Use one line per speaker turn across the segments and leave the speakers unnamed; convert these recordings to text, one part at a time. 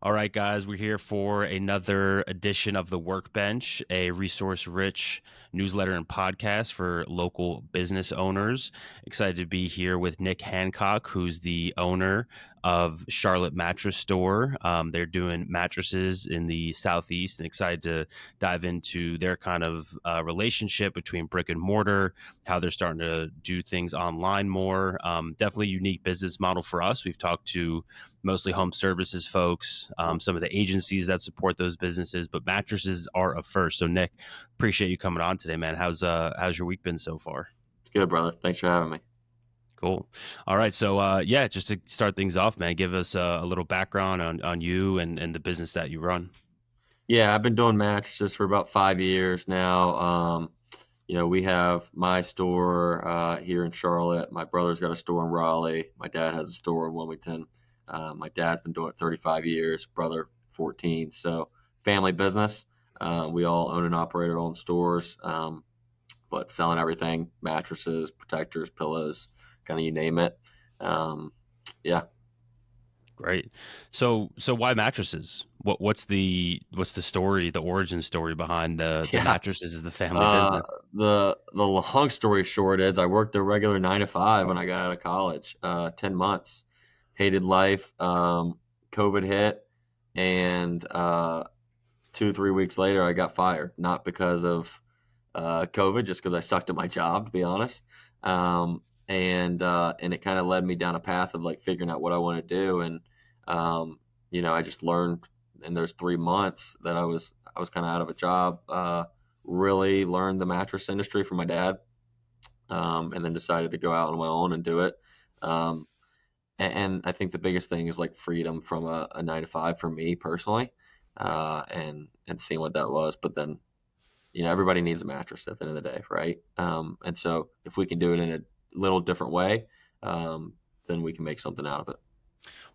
All right, guys, we're here for another edition of the Workbench, a resource rich newsletter and podcast for local business owners. Excited to be here with Nick Hancock, who's the owner of Charlotte Mattress Store. They're doing mattresses in the Southeast, and excited to dive into their kind of relationship between brick and mortar, how they're starting to do things online more. Definitely unique business model for us. We've talked to mostly home services folks, some of the agencies that support those businesses, but mattresses are a first. So Nick, appreciate you coming on today, man. How's your week been so far?
It's good, brother. Thanks for having me.
Cool. All right. So yeah, just to start things off, man, give us a little background on you and the business that you run.
Yeah, I've been doing mattresses for about 5 years now. We have my store here in Charlotte. My brother's got a store in Raleigh. My dad has a store in Wilmington. My dad's been doing it 35 years, brother 14. So family business. We all own and operate our own stores, but selling everything, mattresses, protectors, pillows, kind of you name it. Um, yeah.
Great. So why mattresses? What's the story, the origin story behind the
Yeah.
mattresses is the family
Uh,
business?
the long story short is I worked a regular 9 to 5 when I got out of college. 10 months, hated life. COVID hit, and 2 3 weeks later I got fired. Not because of COVID, just because I sucked at my job, to be honest. And it kind of led me down a path of like figuring out what I want to do. And I just learned in those 3 months that I was kind of out of a job. Really learned the mattress industry from my dad, and then decided to go out on my own and do it. Um, and I think the biggest thing is like freedom from a 9 to 5 for me personally, and seeing what that was. But then everybody needs a mattress at the end of the day, right? And so if we can do it in a little different way, then we can make something out of it.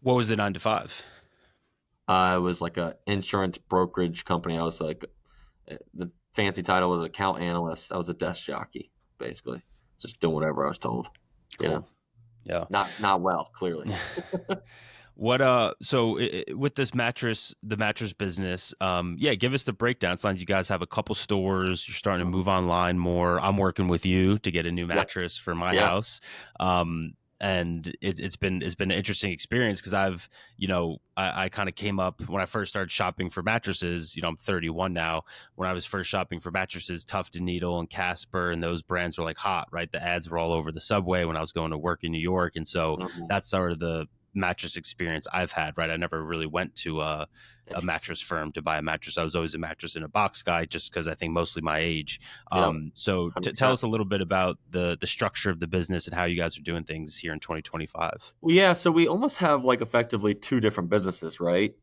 What was the 9 to 5?
I was like a insurance brokerage company. I was like the fancy title was account analyst. I was a desk jockey, basically, just doing whatever I was told. You know,
Cool. Yeah.
not well, clearly.
With this mattress, the mattress business, yeah, give us the breakdown. It sounds like you guys have a couple stores. You're starting to
Mhm.
move online more. I'm working with you to get a new
Yep.
mattress for my
Yeah.
house. And it's been an interesting experience because I kind of came up when I first started shopping for mattresses. I'm 31 now. When I was first shopping for mattresses, Tuft and Needle and Casper and those brands were like hot, right? The ads were all over the subway when I was going to work in New York, and so
Mhm.
that's sort of the mattress experience I've had, right? I never really went to a
Interesting.
mattress firm to buy a mattress. I was always a mattress in a box guy just because I think mostly my age.
Yep.
So tell
100%.
us a little bit about the structure of the business and how you guys are doing things here in 2025.
Well, yeah, so we almost have like effectively two different businesses, right?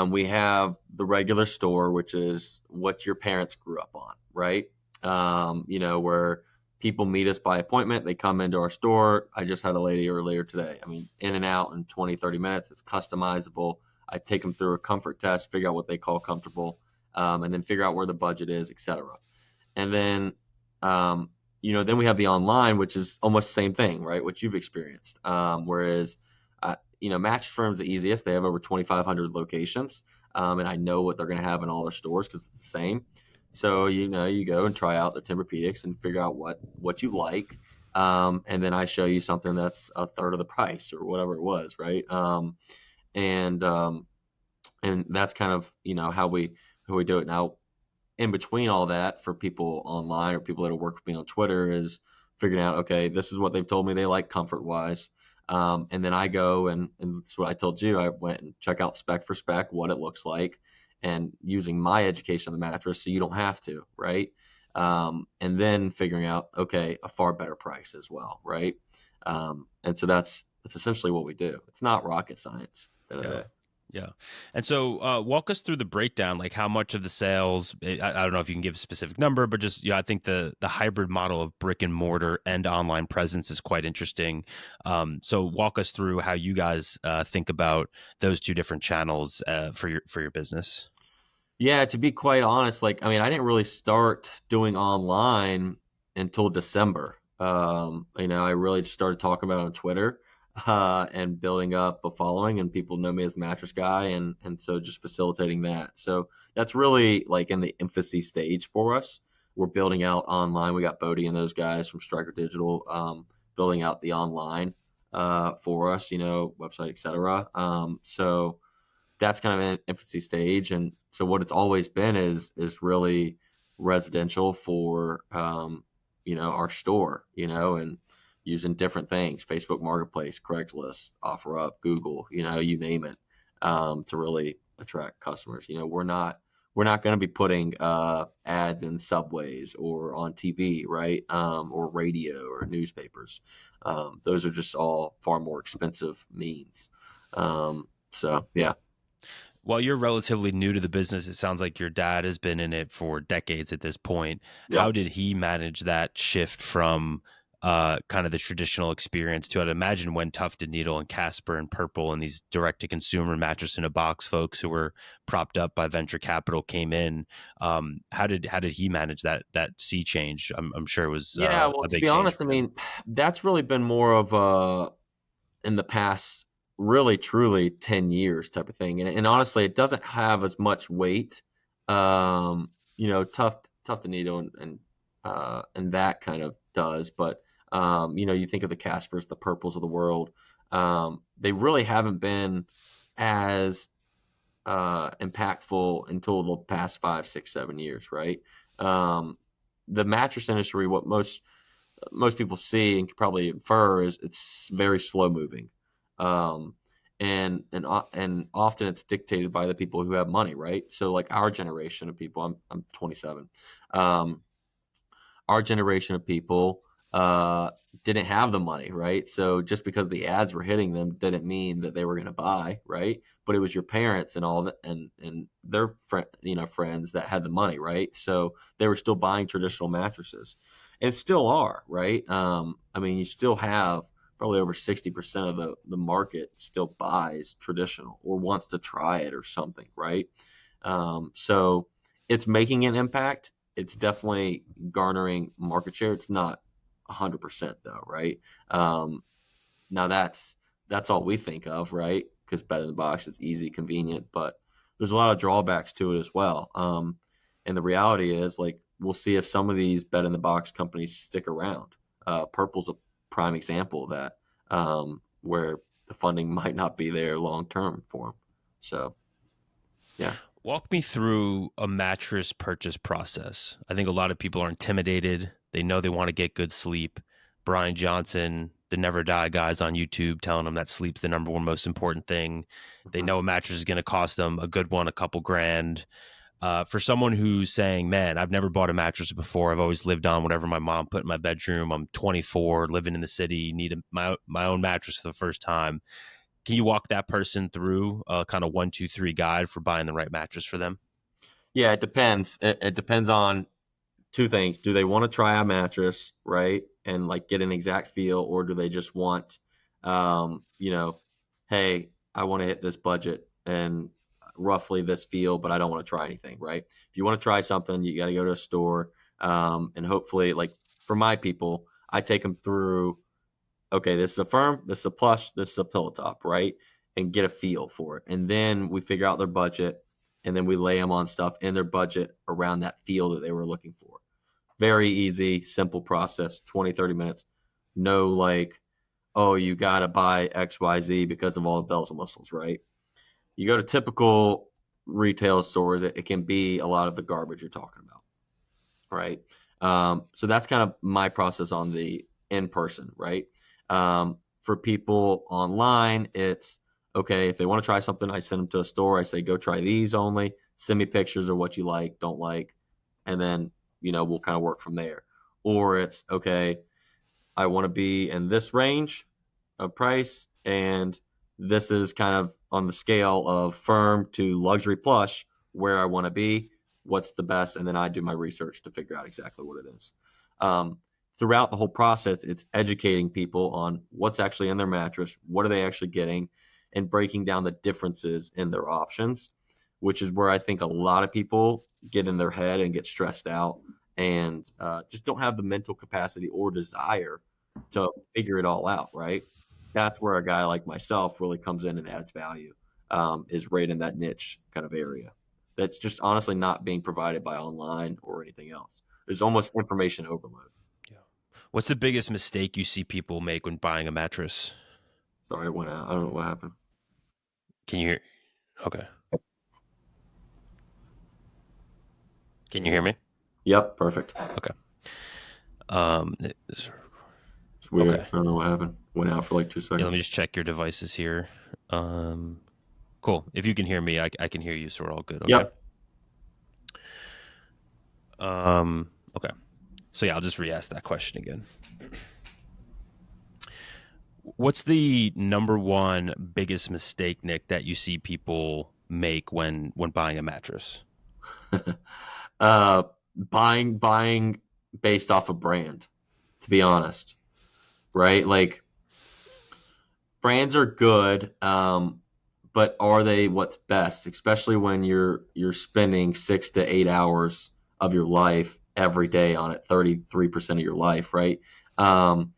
We have the regular store, which is what your parents grew up on, right? Where people meet us by appointment. They come into our store. I just had a lady earlier today. I mean, in and out in 20, 30 minutes. It's customizable. I take them through a comfort test, figure out what they call comfortable, and then figure out where the budget is, etc. And then we have the online, which is almost the same thing, right? What you've experienced. Whereas, Match Firm's the easiest. They have over 2,500 locations, and I know what they're going to have in all their stores because it's the same. So you go and try out the Tempur-Pedics and figure out what you like, and then I show you something that's a third of the price or whatever it was, right? And and that's kind of how we do it now. In between all that, for people online or people that work with me on Twitter, is figuring out, okay, this is what they've told me they like comfort wise. And then I go and that's what I told you. I went and check out spec for spec, what it looks like, and using my education of the mattress so you don't have to, right? And then figuring out, okay, a far better price as well, right? And so that's essentially what we do. It's not rocket science at the end of
Yeah.
the day.
Yeah. And so walk us through the breakdown, like how much of the sales, I don't know if you can give a specific number, but just, I think the hybrid model of brick and mortar and online presence is quite interesting. So walk us through how you guys think about those two different channels for your business.
Yeah, to be quite honest, like I mean, I didn't really start doing online until December. I really just started talking about it on Twitter. and building up a following, and people know me as the mattress guy, and so just facilitating that. So that's really like in the infancy stage for us. We're building out online. We got Bodie and those guys from Striker Digital, building out the online for us, website, etc. So that's kind of an infancy stage, and so what it's always been is really residential for our store, and using different things, Facebook Marketplace, Craigslist, OfferUp, Google, you name it, to really attract customers. We're not going to be putting ads in subways or on TV, right, or radio or newspapers. Those are just all far more expensive means. So yeah.
While you're relatively new to the business, it sounds like your dad has been in it for decades at this point.
Yeah.
How did he manage that shift from kind of the traditional experience to, I'd imagine, when Tufted Needle and Casper and Purple and these direct to consumer mattress in a box folks who were propped up by venture capital came in? How did he manage that sea change? I'm sure it was
Yeah, well,
a
to
big
be
change
honest, I
for him.
mean, that's really been more of in the past, really, truly 10 years type of thing. And honestly, it doesn't have as much weight. Tough to needle and that kind of does. But, you think of the Caspers, the Purples of the world. They really haven't been as impactful until the past 5, 6, 7 years, right? The mattress industry, what most people see and can probably infer is it's very slow moving, um, and often it's dictated by the people who have money, right? So like our generation of people, I'm 27. Um, our generation of people didn't have the money, right? So just because the ads were hitting them didn't mean that they were going to buy, right? But it was your parents and all that, and their friends that had the money, right? So they were still buying traditional mattresses, and still are, right? I mean, you still have probably over 60% of the market still buys traditional or wants to try it or something, right? So it's making an impact. It's definitely garnering market share. It's not 100% though, right? Now that's all we think of, right? Because bed in the box is easy, convenient, but there's a lot of drawbacks to it as well. And the reality is, like, we'll see if some of these bed in the box companies stick around. Purple's a prime example of that, where the funding might not be there long term for them. So yeah.
Walk me through a mattress purchase process. I think a lot of people are intimidated. They know they want to get good sleep. Brian Johnson, the Never Die guys on YouTube telling them that sleep's the number one most important thing. They
Mhm.
know a mattress is going to cost them a good one, a couple grand. For someone who's saying, man, I've never bought a mattress before. I've always lived on whatever my mom put in my bedroom. I'm 24, living in the city, need my own mattress for the first time. Can you walk that person through a kind of 1, 2, 3 guide for buying the right mattress for them?
Yeah, it depends. It depends on two things. Do they want to try a mattress, right? And like get an exact feel, or do they just want, um, you know, hey, I want to hit this budget and roughly this feel, but I don't want to try anything, right? If you want to try something, you got to go to a store, and hopefully, like for my people, I take them through, okay, this is a firm, this is a plush, this is a pillow top, right? And get a feel for it. And then we figure out their budget, and then we lay them on stuff in their budget around that feel that they were looking for. Very easy, simple process, 20, 30 minutes. No, like, oh, you got to buy XYZ because of all the bells and whistles, right? You go to typical retail stores, it can be a lot of the garbage you're talking about, right? So that's kind of my process on the in person, right? For people online, it's okay. If they want to try something, I send them to a store. I say, go try these only. Send me pictures of what you like, don't like, and then we'll kind of work from there. Or it's okay. I want to be in this range of price, and this is kind of on the scale of firm to luxury plush where I want to be, what's the best, and then I do my research to figure out exactly what it is. Um, Throughout the whole process, it's educating people on what's actually in their mattress, what are they actually getting, and breaking down the differences in their options, which is where I think a lot of people get in their head and get stressed out and just don't have the mental capacity or desire to figure it all out, right? that's where a guy like myself really comes in and adds value, is right in that niche kind of area that's just honestly not being provided by online or anything else. There's almost information overload.
Yeah. What's the biggest mistake you see people make when buying a mattress?
Sorry, it went out. I don't know what happened.
Can you hear? Okay. Can you hear me?
Yep, perfect.
Okay. This-
It's weird.
okay.
I don't know what happened. Went out for like 2
Yeah, let
seconds.
me just check your devices here. Cool. If you can hear me, I can hear you, so we're all good. Okay.
Yep.
Okay. So yeah, I'll just re-ask that question again. What's the number one biggest mistake, Nick, that you see people make when buying a mattress?
uh, buying based off a brand, to be honest, right? Like brands are good, but are they what's best? Especially when you're spending 6 to 8 hours of your life every day on it, 33% of your life, right? Um,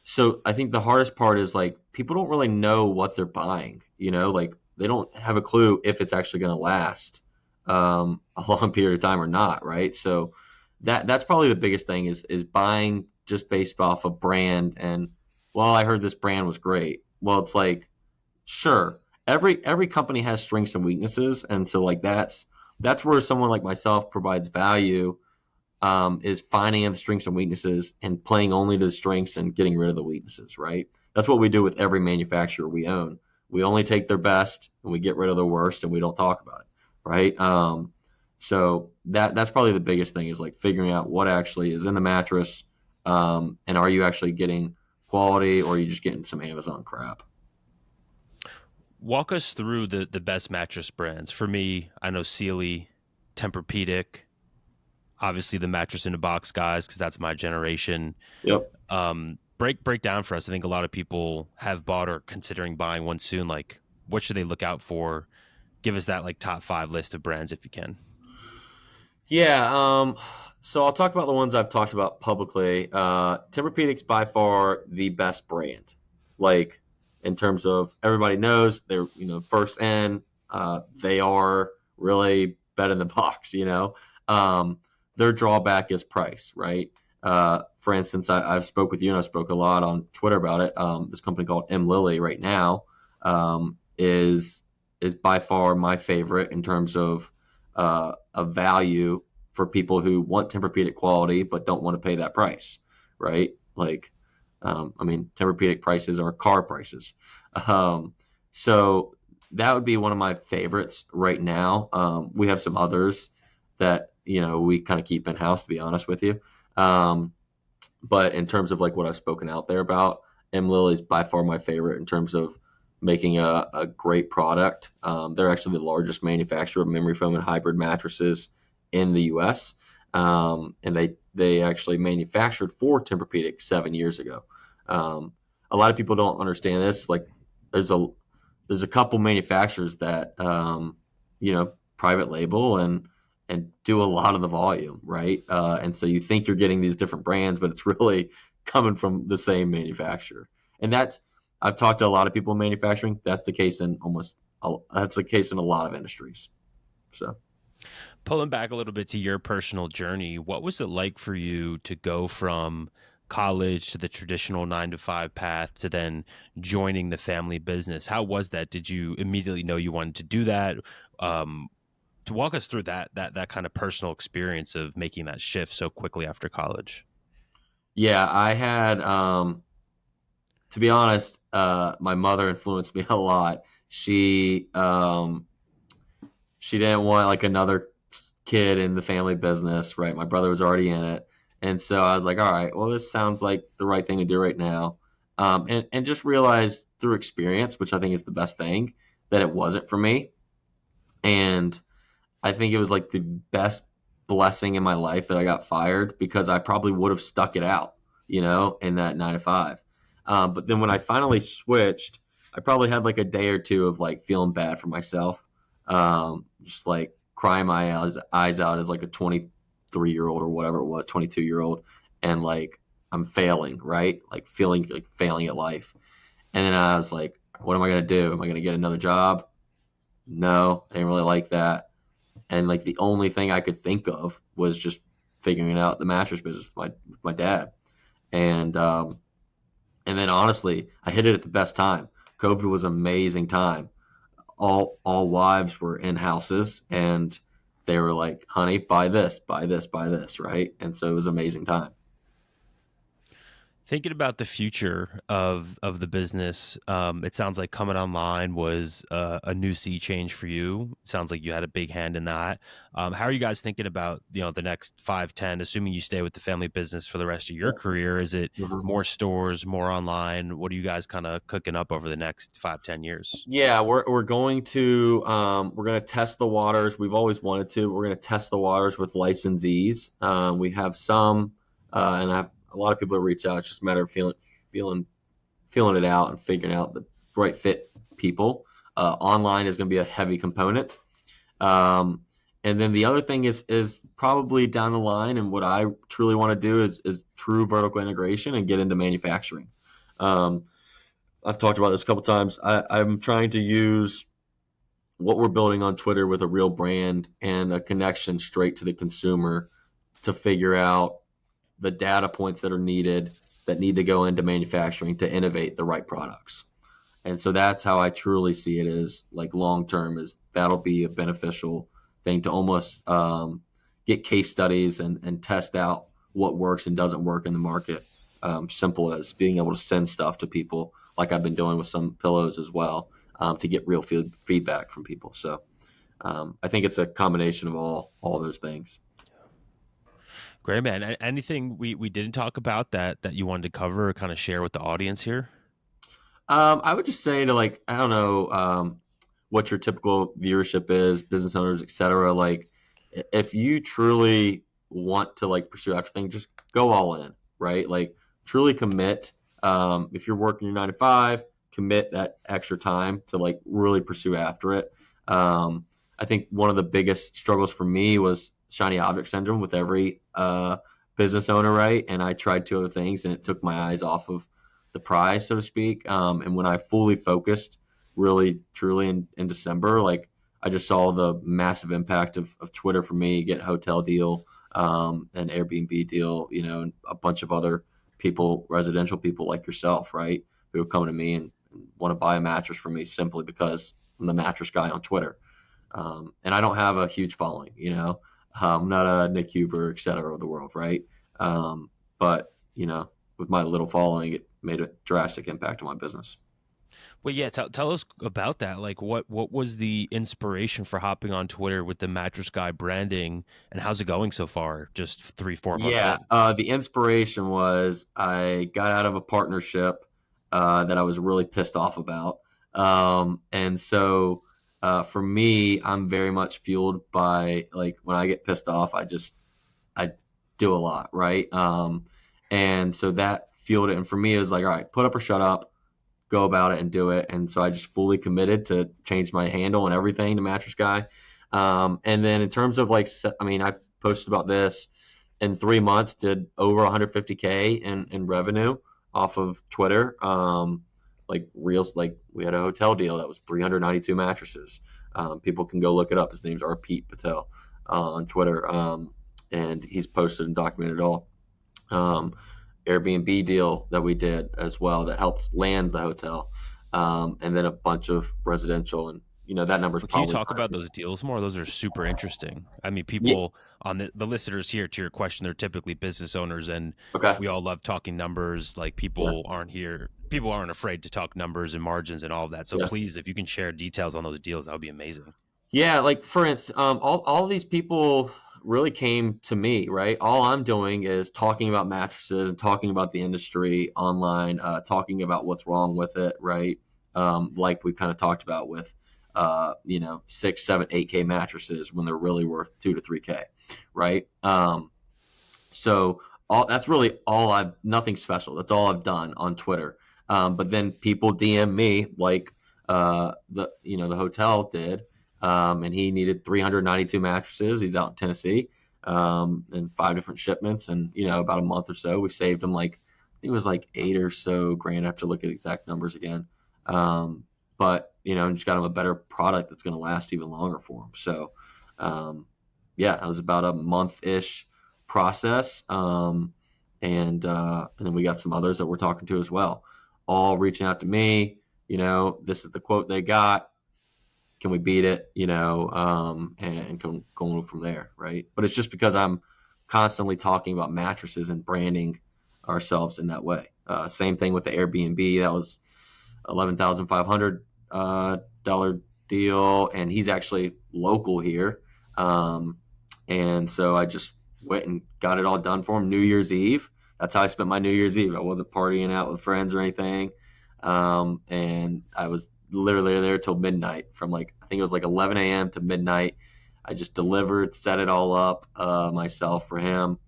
so I think the hardest part is like people don't really know what they're buying. Like they don't have a clue if it's actually going to last a long period of time or not, right? So that's probably the biggest thing is buying just based off a brand and well, I heard this brand was great. Well, it's like sure, every company has strengths and weaknesses, and so like that's where someone like myself provides value, is finding the strengths and weaknesses and playing only the strengths and getting rid of the weaknesses, right? That's what we do with every manufacturer we own. We only take their best and we get rid of the worst and we don't talk about it, right? So that's probably the biggest thing is like figuring out what actually is in the mattress, and are you actually getting quality or are you just getting some Amazon crap?
Walk us through the best mattress brands. For me, I know Sealy, Tempur-Pedic, obviously the mattress in a box guys because that's my generation.
Yep.
Break down for us. I think a lot of people have bought or considering buying one soon. Like, what should they look out for? Give us that like top five list of brands if you can.
Yeah, so I'll talk about the ones I've talked about publicly. Tempur-Pedic's by far the best brand. Like in terms of everybody knows they're first in. They are really bet in the box. Um, their drawback is price, right? For instance, I've spoke with you and I spoke a lot on Twitter about it. This company called M Lilly right now, is by far my favorite in terms of value for people who want Tempur-Pedic quality but don't want to pay that price, right? Like, I mean, Tempur-Pedic prices are car prices. Um, so that would be one of my favorites right now. We have some others that we kind of keep in house, to be honest with you. Um, but in terms of like what I've spoken out there about, M Lilly is by far my favorite in terms of making a great product. They're actually the largest manufacturer of memory foam and hybrid mattresses in the U.S. And they actually manufactured for Tempur-Pedic 7 years ago. A lot of people don't understand this. Like there's a couple manufacturers that private label and do a lot of the volume, right? And so you think you're getting these different brands, but it's really coming from the same manufacturer. And I've talked to a lot of people in manufacturing. That's the case in that's the case in a lot of industries. So
Pulling back a little bit to your personal journey, what was it like for you to go from college to the traditional 9 to 5 path to then joining the family business? How was that? Did you immediately know you wanted to do that? Um, to walk us through that kind of personal experience of making that shift so quickly after college.
yeah, I had to be honest, my mother influenced me a lot. She didn't want like another kid in the family business, right? My brother was already in it. And so I was like, all right, well, this sounds like the right thing to do right now. And just realized through experience, which I think is the best thing, that it wasn't for me. And I think it was like the best blessing in my life that I got fired because I probably would have stuck it out, in that 9 to 5. But then when I finally switched, I probably had like a day or two of like feeling bad for myself, just like crying my eyes out as like a 23-year-old or whatever it was, 22-year-old, and like I'm failing, right? Like feeling like failing at life. And then I was like, what am I going to do? Am I going to get another job? No, I didn't really like that. And like the only thing I could think of was just figuring out the mattress business with my dad. And and then honestly, I hit it at the best time. COVID was an amazing time. All wives were in houses, and they were like, "Honey, buy this, buy this, buy this," right? And so it was an amazing time.
Thinking about the future of the business, it sounds like coming online was a new sea change for you. It sounds like you had a big hand in that. How are you guys thinking about the next 5, 10? Assuming you stay with the family business for the rest of your career, is it
Mhm.
more stores, more online? What are you guys kind of cooking up over the next 5, 10 years?
Yeah, we're going to we're going to test the waters. We've always wanted to. We're going to test the waters with licensees. We have some, and I have a lot of people that reach out. It's just a matter of feeling feeling it out and figuring out the right fit people. Online is going to be a heavy component. Um, and then the other thing is probably down the line, and what I truly want to do is true vertical integration and get into manufacturing. Um, I've talked about this a couple times. I'm trying to use what we're building on Twitter with a real brand and a connection straight to the consumer to figure out the data points that are needed that need to go into manufacturing to innovate the right products. And so that's how I truly see it as like long term is that'll be a beneficial thing to almost get case studies and test out what works and doesn't work in the market. Simple as being able to send stuff to people like I've been doing with some pillows as well to get real feedback from people. So I think it's a combination of all those things.
Great, man. Anything we didn't talk about that you wanted to cover or kind of share with the audience here?
I would just say to like I don't know what your typical viewership is, business owners, etc. Like if you truly want to like pursue after things, just go all in, right? Like truly commit. If you're working your 9 to 5, commit that extra time to like really pursue after it. I think one of the biggest struggles for me was shiny object syndrome with every business owner, right? And I tried two other things, and it took my eyes off of the prize, so to speak. And when I fully focused, really truly in December, like I just saw the massive impact of Twitter for me, get a hotel deal, an Airbnb deal, and a bunch of other people, residential people like yourself, right, who are coming to me and want to buy a mattress from me simply because I'm the mattress guy on Twitter. And I don't have a huge following, I'm not a Nick Huber, et cetera, of the world, right? But with my little following, it made a drastic impact on my business.
Well, yeah, tell us about that. Like, what was the inspiration for hopping on Twitter with the Mattress Guy branding, and how's it going so far? Just 3, 4 months
Yeah,
in.
the inspiration was I got out of a partnership that I was really pissed off about, and so for me, I'm very much fueled by like when I get pissed off, I do a lot, right? And so that fueled it, and for me, it was like, all right, put up or shut up, go about it and do it. And so I just fully committed to change my handle and everything to Mattress Guy. And then in terms of like, I mean, I posted about this in 3 months, did over 150K in revenue off of Twitter. Like reels, like we had a hotel deal that was 392 mattresses. People can go look it up. His name's Pete Patel on Twitter. And he's posted and documented it all. Um, Airbnb deal that we did as well that helped land the hotel, and then a bunch of residential, and that number's
Well, can you
probably
talk about those deals more? Those are super interesting. I mean,
yeah.
people on the listeners here to your question, they're typically business owners, and
Okay,
we all love talking numbers. Like
yeah,
people aren't afraid to talk numbers and margins and all of that. So
yeah.
please, if you can share details on those deals, that would be amazing.
Yeah, like for instance, all these people really came to me, right? All I'm doing is talking about mattresses and talking about the industry online, talking about what's wrong with it, right? Like we kind of talked about with, 6, 7, 8K mattresses when they're really worth 2 to 3K, right? So all that's really all I've nothing special. That's all I've done on Twitter. But then people DM me like the hotel did, and he needed 392 mattresses. He's out in Tennessee, in 5 different shipments, and about a month or so, we saved him like it was like 8 or so grand. I have to look at exact numbers again. But just got him a better product that's going to last even longer for him. So, um, yeah, it was about a month-ish process. And then we got some others that we're talking to as well, all reaching out to me. This is the quote they got. Can we beat it? And going from there, right? But it's just because I'm constantly talking about mattresses and branding ourselves in that way. Same thing with the Airbnb. That was $11,500 deal, and he's actually local here. And so I just went and got it all done for him New Year's Eve. That's how I spent my New Year's Eve. I wasn't partying out with friends or anything. And I was literally there till midnight, from like, I think it was like 11 a.m. to midnight. I just delivered, set it all up myself for him.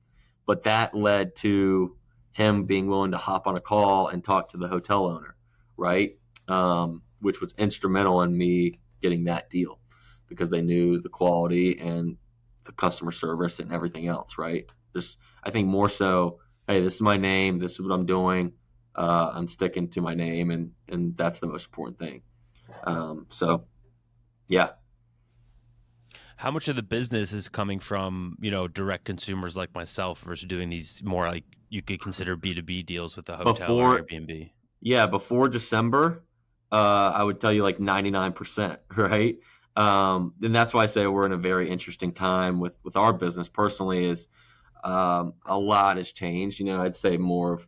But that led to him being willing to hop on a call and talk to the hotel owner, right? Which was instrumental in me getting that deal, because they knew the quality and the customer service and everything else, right? Just, I think more so, hey, this is my name, this is what I'm doing. I'm sticking to my name, and that's the most important thing. So yeah.
How much of the business is coming from, direct consumers like myself versus doing these more like you could consider B2B deals with the hotel or
before
Airbnb?
Yeah, before December, I would tell you like 99%, right? And that's why I say we're in a very interesting time with our business personally. Is A lot has changed. I'd say more of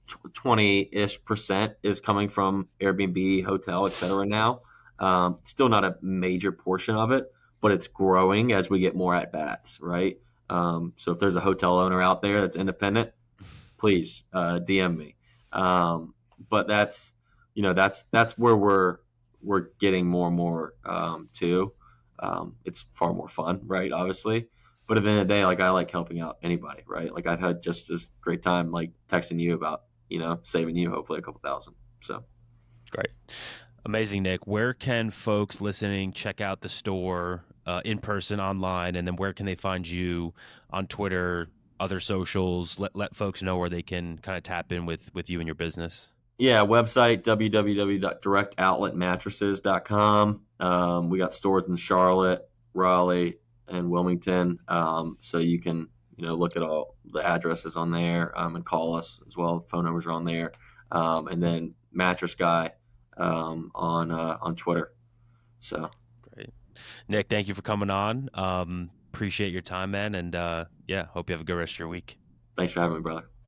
20-ish% is coming from Airbnb, hotel, etc. now. Still not a major portion of it, but it's growing as we get more at bats, right? So if there's a hotel owner out there that's independent, please DM me. But that's where we're getting more and more to. It's far more fun, right? Obviously, but at the end of the day, like, I like helping out anybody, right? Like, I've had just as great time like texting you about saving you hopefully a couple thousand. So
Great. Amazing, Nick. Where can folks listening check out the store in person, online, and then where can they find you on Twitter, other socials? Let folks know where they can kind of tap in with you and your business.
yeah, website www.directoutletmattresses.com. We got stores in Charlotte, Raleigh, and Wilmington. So you can look at all the addresses on there, and call us as well. Phone numbers are on there. And then Mattress Guy on Twitter. So
Great. Nick, thank you for coming on. Appreciate your time, man. And yeah, hope you have a good rest of your week.
thanks for having me, brother.